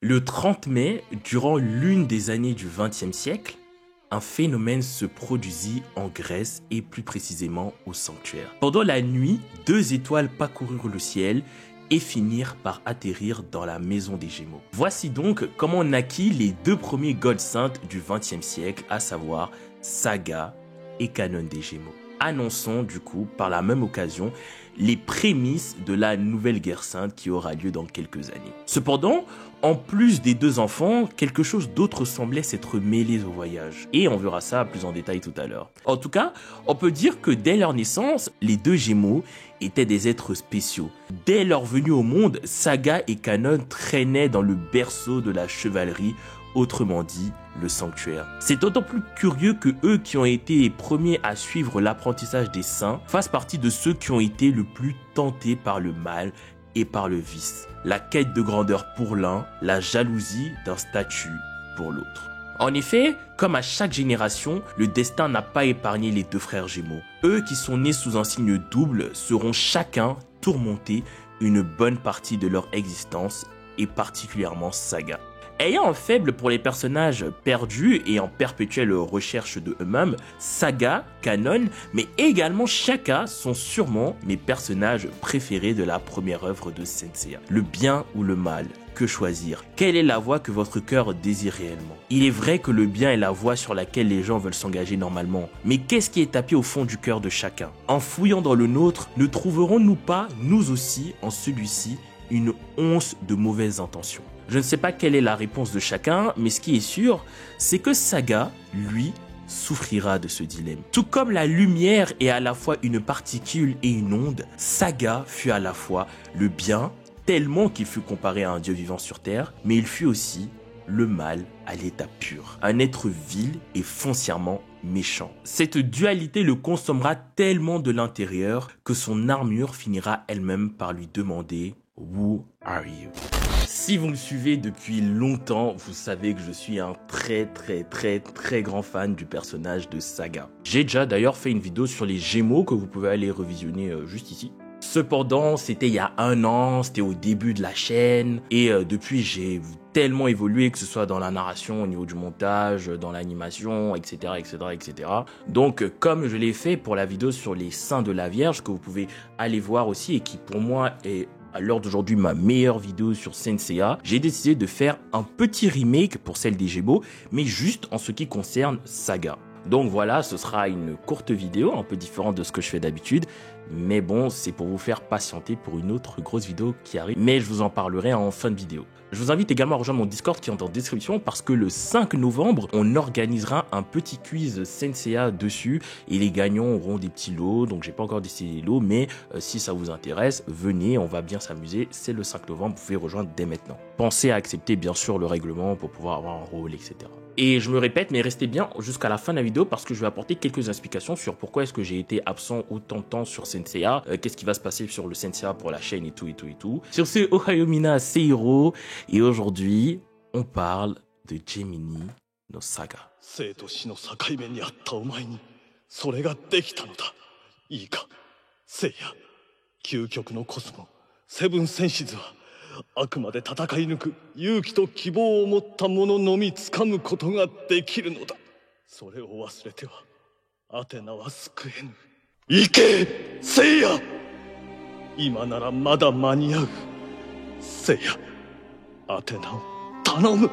Le 30 mai, durant l'une des années du XXe siècle, un phénomène se produisit en Grèce et plus précisément au sanctuaire. Pendant la nuit, 2 étoiles parcoururent le ciel et finirent par atterrir dans la maison des Gémeaux. Voici donc comment naquit les 2 premiers gods saints du XXe siècle, à savoir Saga et Canon des Gémeaux. Annonçons du coup par la même occasion les prémices de la nouvelle guerre sainte qui aura lieu dans quelques années. Cependant, en plus des 2 enfants, quelque chose d'autre semblait s'être mêlé au voyage. Et on verra ça plus en détail tout à l'heure. En tout cas, on peut dire que dès leur naissance, les 2 Gémeaux étaient des êtres spéciaux. Dès leur venue au monde, Saga et Canon traînaient dans le berceau de la chevalerie, autrement dit, le sanctuaire. C'est d'autant plus curieux que eux qui ont été les premiers à suivre l'apprentissage des saints fassent partie de ceux qui ont été le plus tentés par le mal et par le vice. La quête de grandeur pour l'un, la jalousie d'un statut pour l'autre. En effet, comme à chaque génération, le destin n'a pas épargné les 2 frères Gémeaux. Eux qui sont nés sous un signe double seront chacun tourmentés une bonne partie de leur existence, et particulièrement Saga. Ayant un faible pour les personnages perdus et en perpétuelle recherche de eux-mêmes, Saga, Canon, mais également Shaka sont sûrement mes personnages préférés de la première œuvre de Saint-Seiya. Le bien ou le mal, que choisir? Quelle est la voie que votre cœur désire réellement? Il est vrai que le bien est la voie sur laquelle les gens veulent s'engager normalement, mais qu'est-ce qui est tapé au fond du cœur de chacun? En fouillant dans le nôtre, ne trouverons-nous pas, nous aussi, en celui-ci, une once de mauvaises intentions? Je ne sais pas quelle est la réponse de chacun, mais ce qui est sûr, c'est que Saga, lui, souffrira de ce dilemme. Tout comme la lumière est à la fois une particule et une onde, Saga fut à la fois le bien, tellement qu'il fut comparé à un dieu vivant sur Terre, mais il fut aussi le mal à l'état pur. Un être vil et foncièrement méchant. Cette dualité le consommera tellement de l'intérieur que son armure finira elle-même par lui demander « Who are you ?» Si vous me suivez depuis longtemps, vous savez que je suis un très grand fan du personnage de Saga. J'ai déjà d'ailleurs fait une vidéo sur les Gémeaux que vous pouvez aller revisionner juste ici. Cependant, c'était il y a 1 an, c'était au début de la chaîne, et depuis j'ai tellement évolué, que ce soit dans la narration, au niveau du montage, dans l'animation, etc. Donc, comme je l'ai fait pour la vidéo sur les seins de la Vierge, que vous pouvez aller voir aussi, et qui pour moi est à l'heure d'aujourd'hui ma meilleure vidéo sur Saint-Seiya, j'ai décidé de faire un petit remake pour celle des Gémeaux, mais juste en ce qui concerne Saga. Donc voilà, ce sera une courte vidéo, un peu différente de ce que je fais d'habitude, mais bon, c'est pour vous faire patienter pour une autre grosse vidéo qui arrive, mais je vous en parlerai en fin de vidéo. Je vous invite également à rejoindre mon Discord qui est en description parce que le 5 novembre, on organisera un petit quiz Saint-Seiya dessus et les gagnants auront des petits lots, donc j'ai pas encore décidé les lots, mais si ça vous intéresse, venez, on va bien s'amuser, c'est le 5 novembre, vous pouvez rejoindre dès maintenant. Pensez à accepter bien sûr le règlement pour pouvoir avoir un rôle, etc. Et je me répète, mais restez bien jusqu'à la fin de la vidéo parce que je vais apporter quelques explications sur pourquoi est-ce que j'ai été absent autant de temps sur Saint-Seiya, qu'est-ce qui va se passer sur le Saint-Seiya pour la chaîne et tout. Sur ce, Ohayo Mina Seihiro, et aujourd'hui, on parle de Gemini no Saga. 生と死の境目にあったお前にそれができたのだ。いいか、聖夜、究極のコスモ、セブンセンシズはあくまで戦い抜く勇気と希望を持った者のみ掴むことができるのだ。それを忘れてはアテナは救えぬ。行け、聖夜。今ならまだ間に合う。聖夜、アテナを頼む。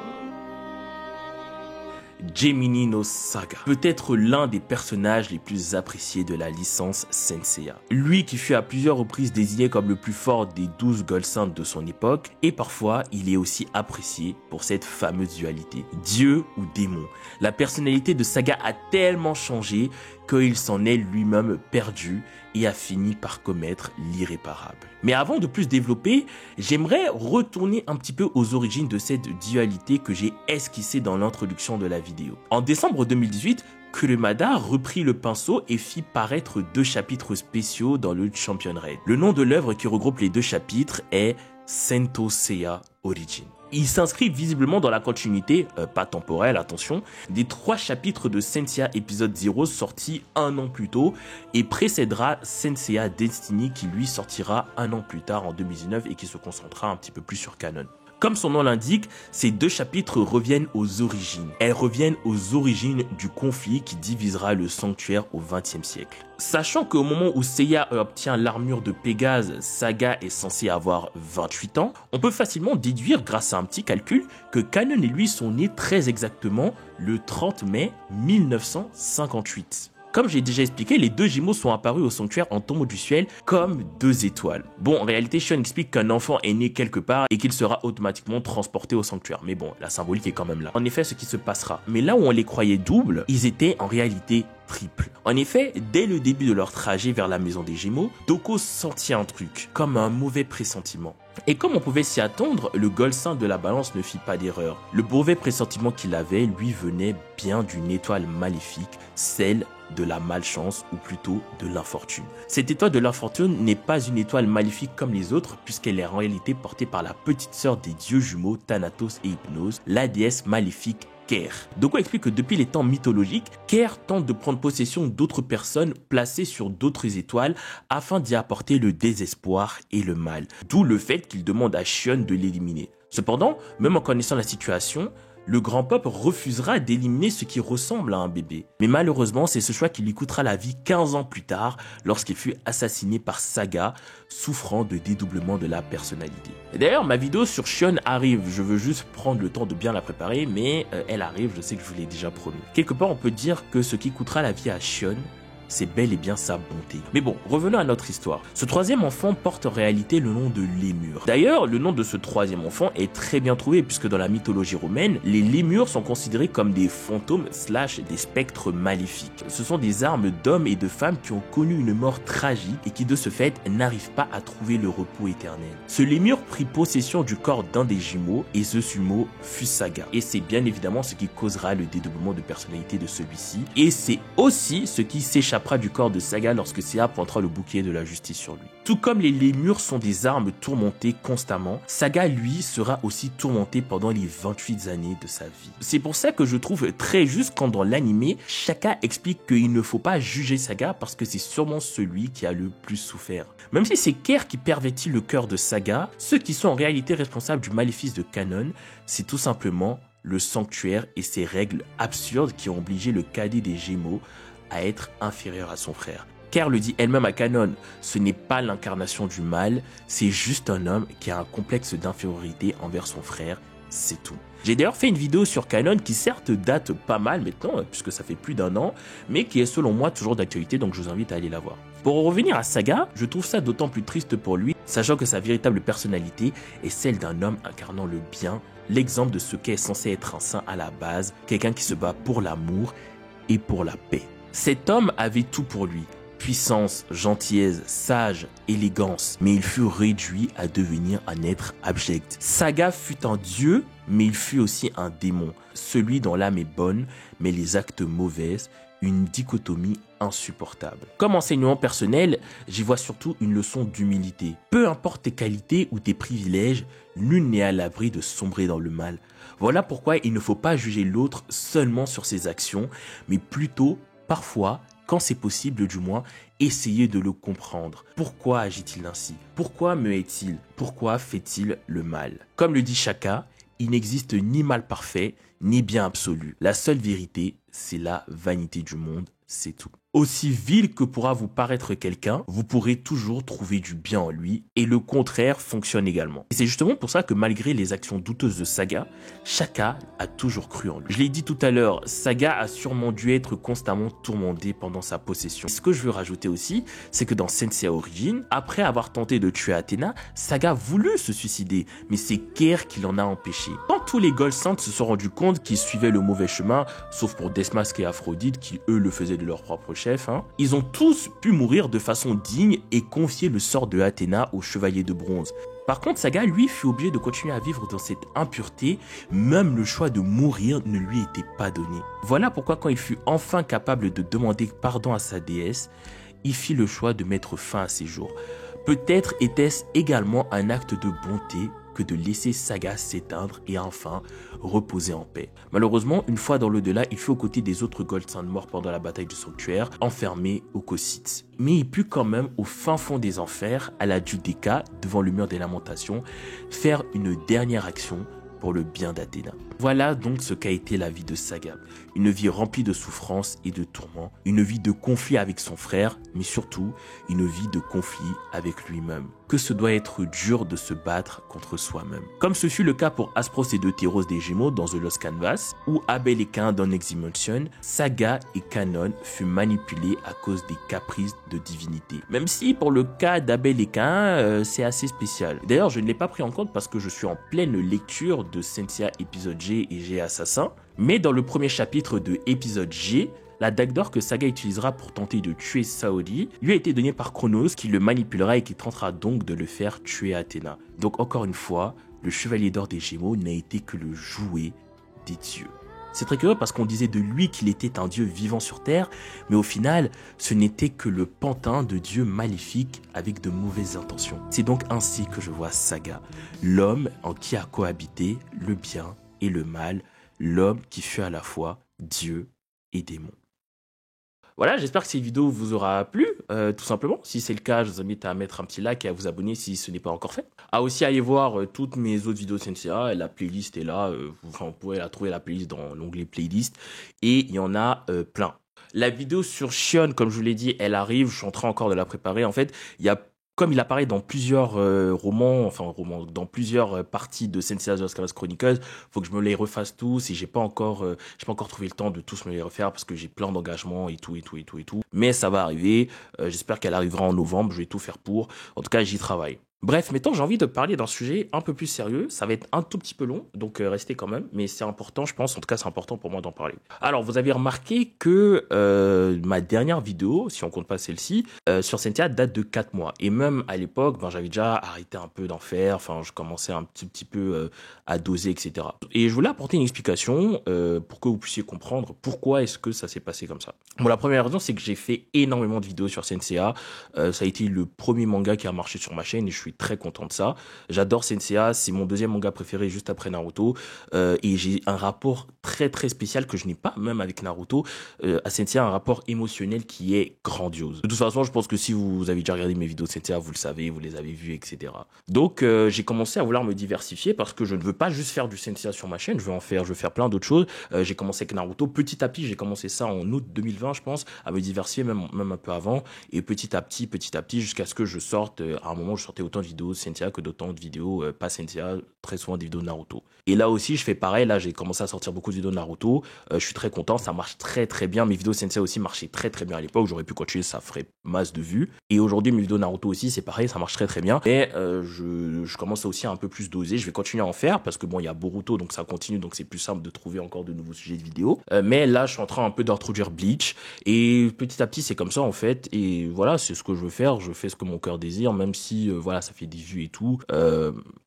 Gemini no Saga, peut-être l'un des personnages les plus appréciés de la licence Saint-Seiya. Lui qui fut à plusieurs reprises désigné comme le plus fort des 12 Gods Saints de son époque, et parfois il est aussi apprécié pour cette fameuse dualité. Dieu ou démon. La personnalité de Saga a tellement changé qu'il s'en est lui-même perdu et a fini par commettre l'irréparable. Mais avant de plus développer, j'aimerais retourner un petit peu aux origines de cette dualité que j'ai esquissée dans l'introduction de la vidéo. En décembre 2018, Kurumada reprit le pinceau et fit paraître 2 chapitres spéciaux dans le Champion Raid. Le nom de l'œuvre qui regroupe les 2 chapitres est Sento Seiya Origin. Il s'inscrit visiblement dans la continuité, pas temporelle, attention, des 3 chapitres de Saint-Seiya épisode 0 sortis 1 an plus tôt et précédera Saint-Seiya Destiny qui lui sortira 1 an plus tard en 2019 et qui se concentrera un petit peu plus sur Canon. Comme son nom l'indique, ces 2 chapitres reviennent aux origines. Elles reviennent aux origines du conflit qui divisera le sanctuaire au XXe siècle. Sachant qu'au moment où Seiya obtient l'armure de Pégase, Saga est censé avoir 28 ans, on peut facilement déduire grâce à un petit calcul que Kanon et lui sont nés très exactement le 30 mai 1958. Comme j'ai déjà expliqué, les 2 jumeaux sont apparus au sanctuaire en tombeau du ciel comme 2 étoiles. Bon, en réalité, Shion explique qu'un enfant est né quelque part et qu'il sera automatiquement transporté au sanctuaire. Mais bon, la symbolique est quand même là. En effet, ce qui se passera. Mais là où on les croyait doubles, ils étaient en réalité triples. En effet, dès le début de leur trajet vers la maison des Gémeaux, Doko sentit un truc, comme un mauvais pressentiment. Et comme on pouvait s'y attendre, le Golsin de la balance ne fit pas d'erreur. Le mauvais pressentiment qu'il avait lui venait bien d'une étoile maléfique, celle de la malchance ou plutôt de l'infortune. Cette étoile de l'infortune n'est pas une étoile maléfique comme les autres puisqu'elle est en réalité portée par la petite sœur des dieux jumeaux Thanatos et Hypnose, la déesse maléfique Ker. Doko explique que depuis les temps mythologiques, Ker tente de prendre possession d'autres personnes placées sur d'autres étoiles afin d'y apporter le désespoir et le mal. D'où le fait qu'il demande à Shion de l'éliminer. Cependant, même en connaissant la situation, le grand peuple refusera d'éliminer ce qui ressemble à un bébé. Mais malheureusement, c'est ce choix qui lui coûtera la vie 15 ans plus tard, lorsqu'il fut assassiné par Saga, souffrant de dédoublement de la personnalité. D'ailleurs, ma vidéo sur Shion arrive, je veux juste prendre le temps de bien la préparer, mais elle arrive, je sais que je vous l'ai déjà promis. Quelque part, on peut dire que ce qui coûtera la vie à Shion, c'est bel et bien sa bonté. Mais bon, revenons à notre histoire. Ce 3e enfant porte en réalité le nom de Lémur. D'ailleurs, le nom de ce 3e enfant est très bien trouvé puisque dans la mythologie romaine, les lémures sont considérés comme des fantômes / des spectres maléfiques. Ce sont des âmes d'hommes et de femmes qui ont connu une mort tragique et qui de ce fait n'arrivent pas à trouver le repos éternel. Ce lémur prit possession du corps d'un des jumeaux et ce jumeau fut Saga. Et c'est bien évidemment ce qui causera le dédoublement de personnalité de celui-ci. Et c'est aussi ce qui s'échappe du corps de Saga lorsque Seiya pointera le bouclier de la justice sur lui. Tout comme les lémures sont des armes tourmentées constamment, Saga lui sera aussi tourmenté pendant les 28 années de sa vie. C'est pour ça que je trouve très juste quand dans l'animé, Shaka explique qu'il ne faut pas juger Saga parce que c'est sûrement celui qui a le plus souffert. Même si c'est Ker qui pervertit le cœur de Saga, ceux qui sont en réalité responsables du maléfice de Kanon, c'est tout simplement le sanctuaire et ses règles absurdes qui ont obligé le cadet des Gémeaux à être inférieur à son frère. Ker le dit elle-même à Kanon, ce n'est pas l'incarnation du mal, c'est juste un homme qui a un complexe d'infériorité envers son frère, c'est tout. J'ai d'ailleurs fait une vidéo sur Kanon qui certes date pas mal maintenant, puisque ça fait plus d'1 an, mais qui est selon moi toujours d'actualité, donc je vous invite à aller la voir. Pour revenir à Saga, je trouve ça d'autant plus triste pour lui, sachant que sa véritable personnalité est celle d'un homme incarnant le bien, l'exemple de ce qu'est censé être un saint à la base, quelqu'un qui se bat pour l'amour et pour la paix. Cet homme avait tout pour lui, puissance, gentillesse, sage, élégance, mais il fut réduit à devenir un être abject. Saga fut un dieu, mais il fut aussi un démon, celui dont l'âme est bonne, mais les actes mauvais, une dichotomie insupportable. Comme enseignement personnel, j'y vois surtout une leçon d'humilité. Peu importe tes qualités ou tes privilèges, nul n'est à l'abri de sombrer dans le mal. Voilà pourquoi il ne faut pas juger l'autre seulement sur ses actions, mais plutôt parfois, quand c'est possible du moins, essayer de le comprendre. Pourquoi agit-il ainsi? Pourquoi me hait-il? Pourquoi fait-il le mal? Comme le dit Shaka, il n'existe ni mal parfait, ni bien absolu. La seule vérité, c'est la vanité du monde, c'est tout. Aussi vil que pourra vous paraître quelqu'un, vous pourrez toujours trouver du bien en lui, et le contraire fonctionne également. Et c'est justement pour ça que malgré les actions douteuses de Saga, Shaka a toujours cru en lui. Je l'ai dit tout à l'heure, Saga a sûrement dû être constamment tourmenté pendant sa possession. Ce que je veux rajouter aussi, c'est que dans Senseiya Origin, après avoir tenté de tuer Athéna, Saga voulut se suicider, mais c'est Ker qui l'en a empêché. Quand tous les Gold Saints se sont rendus compte qu'ils suivaient le mauvais chemin, sauf pour Deathmask et Aphrodite qui eux le faisaient de leur propre chef, ils ont tous pu mourir de façon digne et confier le sort de Athéna au chevalier de bronze. Par contre, Saga, lui, fut obligé de continuer à vivre dans cette impureté, même le choix de mourir ne lui était pas donné. Voilà pourquoi quand il fut enfin capable de demander pardon à sa déesse, il fit le choix de mettre fin à ses jours. Peut-être était-ce également un acte de bonté que de laisser Saga s'éteindre et enfin reposer en paix. Malheureusement, une fois dans l'au-delà, il fut aux côtés des autres Gold Sand morts pendant la bataille du sanctuaire, enfermés au Cossite. Mais il put quand même, au fin fond des enfers, à la Judéka, devant le mur des lamentations, faire une dernière action pour le bien d'Athéna. Voilà donc ce qu'a été la vie de Saga. Une vie remplie de souffrances et de tourments, une vie de conflit avec son frère, mais surtout une vie de conflit avec lui-même. Que ce doit être dur de se battre contre soi-même. Comme ce fut le cas pour Aspros et Deutéros des Gémeaux dans The Lost Canvas, ou Abel et Cain dans Eximontion, Saga et Canon furent manipulés à cause des caprices de divinité. Même si pour le cas d'Abel et Cain, c'est assez spécial. D'ailleurs, je ne l'ai pas pris en compte parce que je suis en pleine lecture de Sensia épisode G et G Assassin, mais dans le premier chapitre de épisode G, la dague d'or que Saga utilisera pour tenter de tuer Saori lui a été donnée par Chronos qui le manipulera et qui tentera donc de le faire tuer Athéna. Donc encore une fois, le chevalier d'or des Gémeaux n'a été que le jouet des dieux. C'est très curieux parce qu'on disait de lui qu'il était un dieu vivant sur terre, mais au final, ce n'était que le pantin de dieux maléfiques avec de mauvaises intentions. C'est donc ainsi que je vois Saga, l'homme en qui a cohabité le bien et le mal, l'homme qui fut à la fois Dieu et démon. Voilà, j'espère que cette vidéo vous aura plu, tout simplement. Si c'est le cas, je vous invite à mettre un petit like et à vous abonner si ce n'est pas encore fait. À aussi aller voir toutes mes autres vidéos de Sensia, la playlist est là, vous pouvez la trouver la playlist dans l'onglet playlist, et il y en a plein. La vidéo sur Shion, comme je vous l'ai dit, elle arrive, je suis en train encore de la préparer. En fait, comme il apparaît dans plusieurs romans, dans plusieurs parties de Sensia The Lost Canvas Chronicles, faut que je me les refasse tous et j'ai pas encore trouvé le temps de tous me les refaire parce que j'ai plein d'engagements et tout. Mais ça va arriver, j'espère qu'elle arrivera en novembre, je vais tout faire pour. En tout cas, j'y travaille. Bref, maintenant j'ai envie de parler d'un sujet un peu plus sérieux, ça va être un tout petit peu long, donc restez quand même, mais c'est important je pense, en tout cas c'est important pour moi d'en parler. Alors vous avez remarqué que ma dernière vidéo, si on compte pas celle-ci, sur Sensia date de 4 mois, et même à l'époque, j'avais déjà arrêté un peu d'en faire, je commençais un petit peu à doser, etc. Et je voulais apporter une explication pour que vous puissiez comprendre pourquoi est-ce que ça s'est passé comme ça. Bon, la première raison c'est que j'ai fait énormément de vidéos sur Sensia, ça a été le premier manga qui a marché sur ma chaîne et je suis très content de ça. J'adore Sensia, c'est mon deuxième manga préféré juste après Naruto et j'ai un rapport très très spécial que je n'ai pas même avec Naruto à Sensia, un rapport émotionnel qui est grandiose. De toute façon, je pense que si vous avez déjà regardé mes vidéos de Sensia, vous le savez, vous les avez vues, etc. Donc j'ai commencé à vouloir me diversifier parce que je ne veux pas juste faire du Sensia sur ma chaîne, je veux faire plein d'autres choses. J'ai commencé avec Naruto, petit à petit, j'ai commencé ça en août 2020 je pense, à me diversifier même un peu avant, et petit à petit jusqu'à ce que je sorte, à un moment je sortais autant de vidéos Sensia que d'autant de vidéos pas Sensia, très souvent des vidéos Naruto. Et là aussi je fais pareil, là j'ai commencé à sortir beaucoup de vidéos Naruto, je suis très content, ça marche très très bien, mes vidéos Sensia aussi marchaient très très bien à l'époque, j'aurais pu continuer, ça ferait masse de vues, et aujourd'hui mes vidéos Naruto aussi c'est pareil, ça marche très très bien, et je commence aussi à un peu plus doser, je vais continuer à en faire, parce que bon il y a Boruto donc ça continue, donc c'est plus simple de trouver encore de nouveaux sujets de vidéos, mais là je suis en train un peu d'introduire Bleach, et petit à petit c'est comme ça en fait, et voilà c'est ce que je veux faire, je fais ce que mon cœur désire, même si voilà ça fait des vues et tout.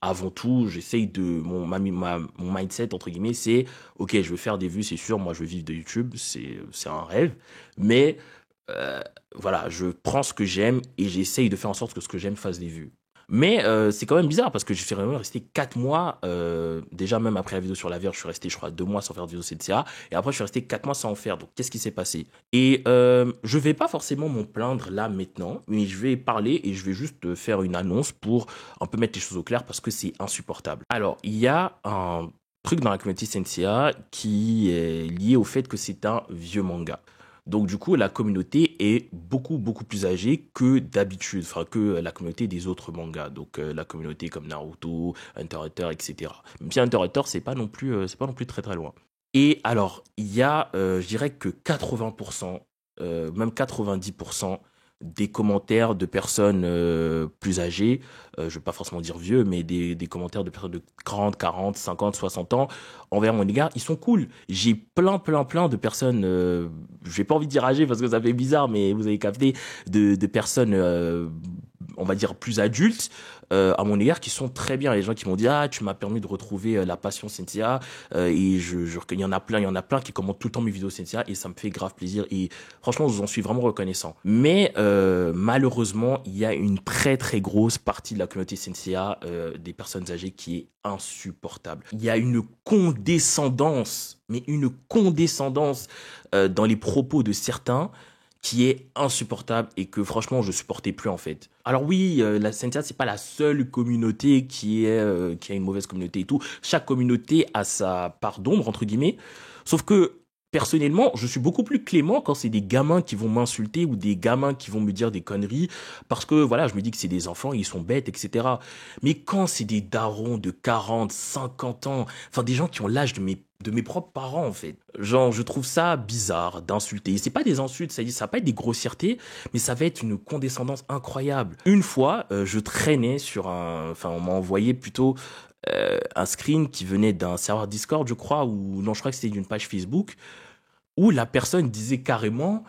Avant tout j'essaye de mon mindset entre guillemets c'est ok je veux faire des vues c'est sûr, moi je veux vivre de YouTube, c'est un rêve, mais voilà je prends ce que j'aime et j'essaye de faire en sorte que ce que j'aime fasse des vues. Mais c'est quand même bizarre parce que je suis vraiment resté 4 mois, déjà même après la vidéo sur la Vierge, je suis resté je crois 2 mois sans faire de vidéo CNCA, et après je suis resté 4 mois sans en faire, donc qu'est-ce qui s'est passé? Et je vais pas forcément m'en plaindre là maintenant, mais je vais parler et je vais juste faire une annonce pour un peu mettre les choses au clair parce que c'est insupportable. Alors, il y a un truc dans la communauté CNCA qui est lié au fait que c'est un vieux manga. Donc du coup, la communauté est beaucoup plus âgée que d'habitude, que la communauté des autres mangas. Donc la communauté comme Naruto, Hunter x Hunter, etc. Même si Hunter x Hunter, c'est pas non plus très très loin. Et alors, il y a, je dirais que 80%, même 90% des commentaires de personnes plus âgées, je ne veux pas forcément dire vieux, mais des commentaires de personnes de 30, 40, 50, 60 ans envers mon égard, ils sont cool. J'ai plein de personnes, j'ai pas envie de dire âgées parce que ça fait bizarre, mais vous avez capté, de personnes on va dire, plus adultes à mon égard qui sont très bien. Les gens qui m'ont dit ah tu m'as permis de retrouver la passion Cynthia et il y en a plein qui commentent tout le temps mes vidéos Cynthia et ça me fait grave plaisir et franchement je vous en suis vraiment reconnaissant. Mais malheureusement il y a une très très grosse partie de la communauté Cynthia des personnes âgées qui est insupportable. Il y a une condescendance, mais une condescendance dans les propos de certains qui est insupportable et que franchement je supportais plus en fait. Alors oui, la Cynthia c'est pas la seule communauté qui a une mauvaise communauté et tout. Chaque communauté a sa part d'ombre entre guillemets. Sauf que personnellement, je suis beaucoup plus clément quand c'est des gamins qui vont m'insulter ou des gamins qui vont me dire des conneries parce que voilà, je me dis que c'est des enfants, ils sont bêtes, etc. Mais quand c'est des darons de 40, 50 ans, enfin des gens qui ont l'âge de mes propres parents en fait. Genre je trouve ça bizarre d'insulter. C'est pas des insultes, ça va pas être des grossièretés, mais ça va être une condescendance incroyable. Une fois, je traînais on m'a envoyé plutôt un screen qui venait d'un serveur Discord, je crois, ou non, je crois que c'était d'une page Facebook, où la personne disait carrément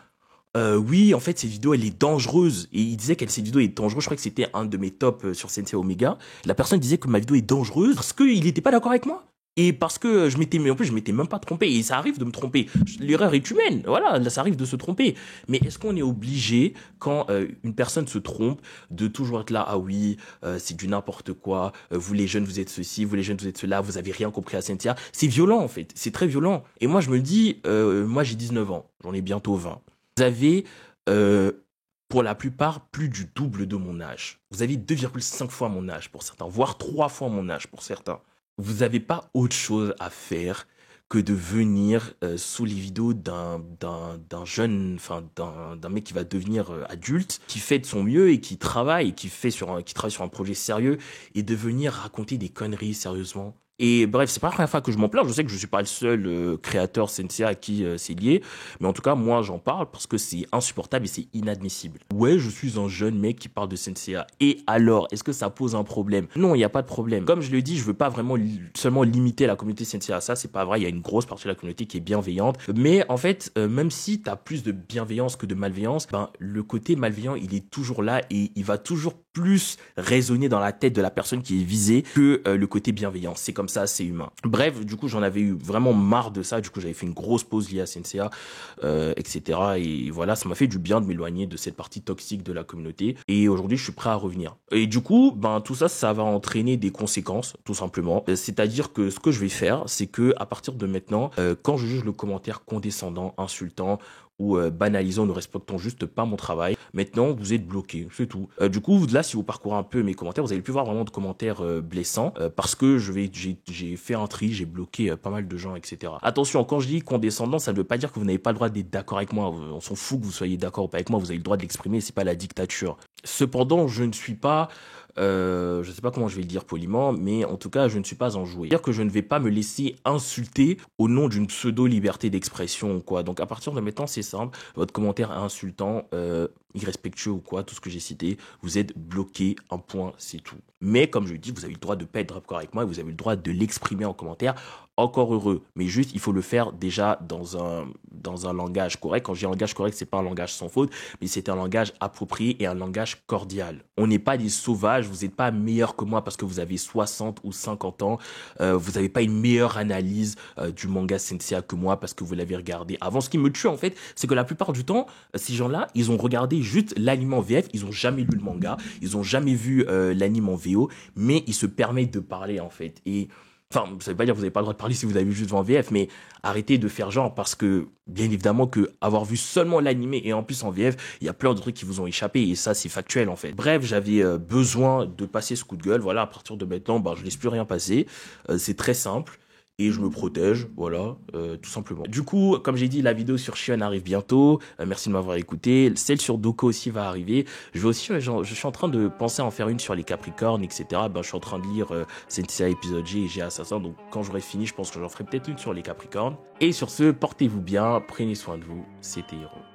oui, en fait, cette vidéo, elle est dangereuse. Et il disait cette vidéo est dangereuse. Je crois que c'était un de mes tops sur Sensei Omega. La personne disait que ma vidéo est dangereuse parce qu'il n'était pas d'accord avec moi. Et parce que je m'étais même pas trompé. Et ça arrive de me tromper. L'erreur est humaine. Voilà, ça arrive de se tromper. Mais est-ce qu'on est obligé, quand une personne se trompe, de toujours être là, ah oui, c'est du n'importe quoi, vous les jeunes, vous êtes ceci, vous les jeunes, vous êtes cela, vous avez rien compris à Cynthia. C'est violent, en fait. C'est très violent. Et moi, je me dis, moi, j'ai 19 ans. J'en ai bientôt 20. Vous avez, pour la plupart, plus du double de mon âge. Vous avez 2,5 fois mon âge pour certains, voire 3 fois mon âge pour certains. Vous n'avez pas autre chose à faire que de venir sous les vidéos d'un jeune, enfin d'un mec qui va devenir adulte, qui fait de son mieux et qui travaille, et qui travaille sur un projet sérieux, et de venir raconter des conneries sérieusement. Et bref, c'est pas la première fois que je m'en plains. Je sais que je suis pas le seul créateur Sensei à qui c'est lié. Mais en tout cas, moi, j'en parle parce que c'est insupportable et c'est inadmissible. Ouais, je suis un jeune mec qui parle de Sensei. Et alors, est-ce que ça pose un problème? Non, il n'y a pas de problème. Comme je le dis, je veux pas vraiment seulement limiter la communauté Sensei à ça. C'est pas vrai. Il y a une grosse partie de la communauté qui est bienveillante. Mais en fait, même si t'as plus de bienveillance que de malveillance, le côté malveillant, il est toujours là et il va toujours plus résonner dans la tête de la personne qui est visée que le côté bienveillant. C'est comme ça, c'est humain. Bref, du coup, j'en avais eu vraiment marre de ça. Du coup, j'avais fait une grosse pause liée à Sensei, etc. Et voilà, ça m'a fait du bien de m'éloigner de cette partie toxique de la communauté. Et aujourd'hui, je suis prêt à revenir. Et du coup, tout ça, ça va entraîner des conséquences, tout simplement. C'est-à-dire que ce que je vais faire, c'est que à partir de maintenant, quand je juge le commentaire condescendant, insultant, ou banalisant, ne respectant juste pas mon travail. Maintenant, vous êtes bloqué, c'est tout. Du coup, là, si vous parcourez un peu mes commentaires, vous allez plus voir vraiment de commentaires blessants parce que j'ai fait un tri, j'ai bloqué pas mal de gens, etc. Attention, quand je dis condescendant, ça ne veut pas dire que vous n'avez pas le droit d'être d'accord avec moi. On s'en fout que vous soyez d'accord ou pas avec moi, vous avez le droit de l'exprimer, c'est pas la dictature. Cependant, je ne suis pas... je sais pas comment je vais le dire poliment, mais en tout cas, je ne suis pas enjoué. C'est-à-dire que je ne vais pas me laisser insulter au nom d'une pseudo-liberté d'expression ou quoi. Donc à partir de maintenant, c'est simple. Votre commentaire insultant, irrespectueux ou quoi, tout ce que j'ai cité, vous êtes bloqué, un point, c'est tout. Mais comme je le dis, vous avez le droit de pas être d'accord avec moi et vous avez le droit de l'exprimer en commentaire. Encore heureux. Mais juste, il faut le faire déjà dans un langage correct. Quand je dis un langage correct, c'est pas un langage sans faute, mais c'est un langage approprié et un langage cordial. On n'est pas des sauvages, vous n'êtes pas meilleur que moi parce que vous avez 60 ou 50 ans. Vous n'avez pas une meilleure analyse du manga Sensei que moi parce que vous l'avez regardé avant. Ce qui me tue, en fait, c'est que la plupart du temps, ces gens-là, ils ont regardé juste l'anime en VF, ils ont jamais lu le manga, ils ont jamais vu l'anime en VO, mais ils se permettent de parler, en fait. Et enfin, ça veut pas dire que vous n'avez pas le droit de parler si vous avez vu juste en VF, mais arrêtez de faire genre parce que, bien évidemment, que avoir vu seulement l'animé et en plus en VF, il y a plein de trucs qui vous ont échappé et ça, c'est factuel en fait. Bref, j'avais besoin de passer ce coup de gueule. Voilà, à partir de maintenant, je laisse plus rien passer. C'est très simple. Et je me protège, voilà, tout simplement. Du coup, comme j'ai dit, la vidéo sur Shion arrive bientôt. Merci de m'avoir écouté. Celle sur Doko aussi va arriver. Je suis en train de penser à en faire une sur les Capricornes, etc. Je suis en train de lire Sensei épisode G et G Assassin. Donc, quand j'aurai fini, je pense que j'en ferai peut-être une sur les Capricornes. Et sur ce, portez-vous bien, prenez soin de vous. C'était Hiro.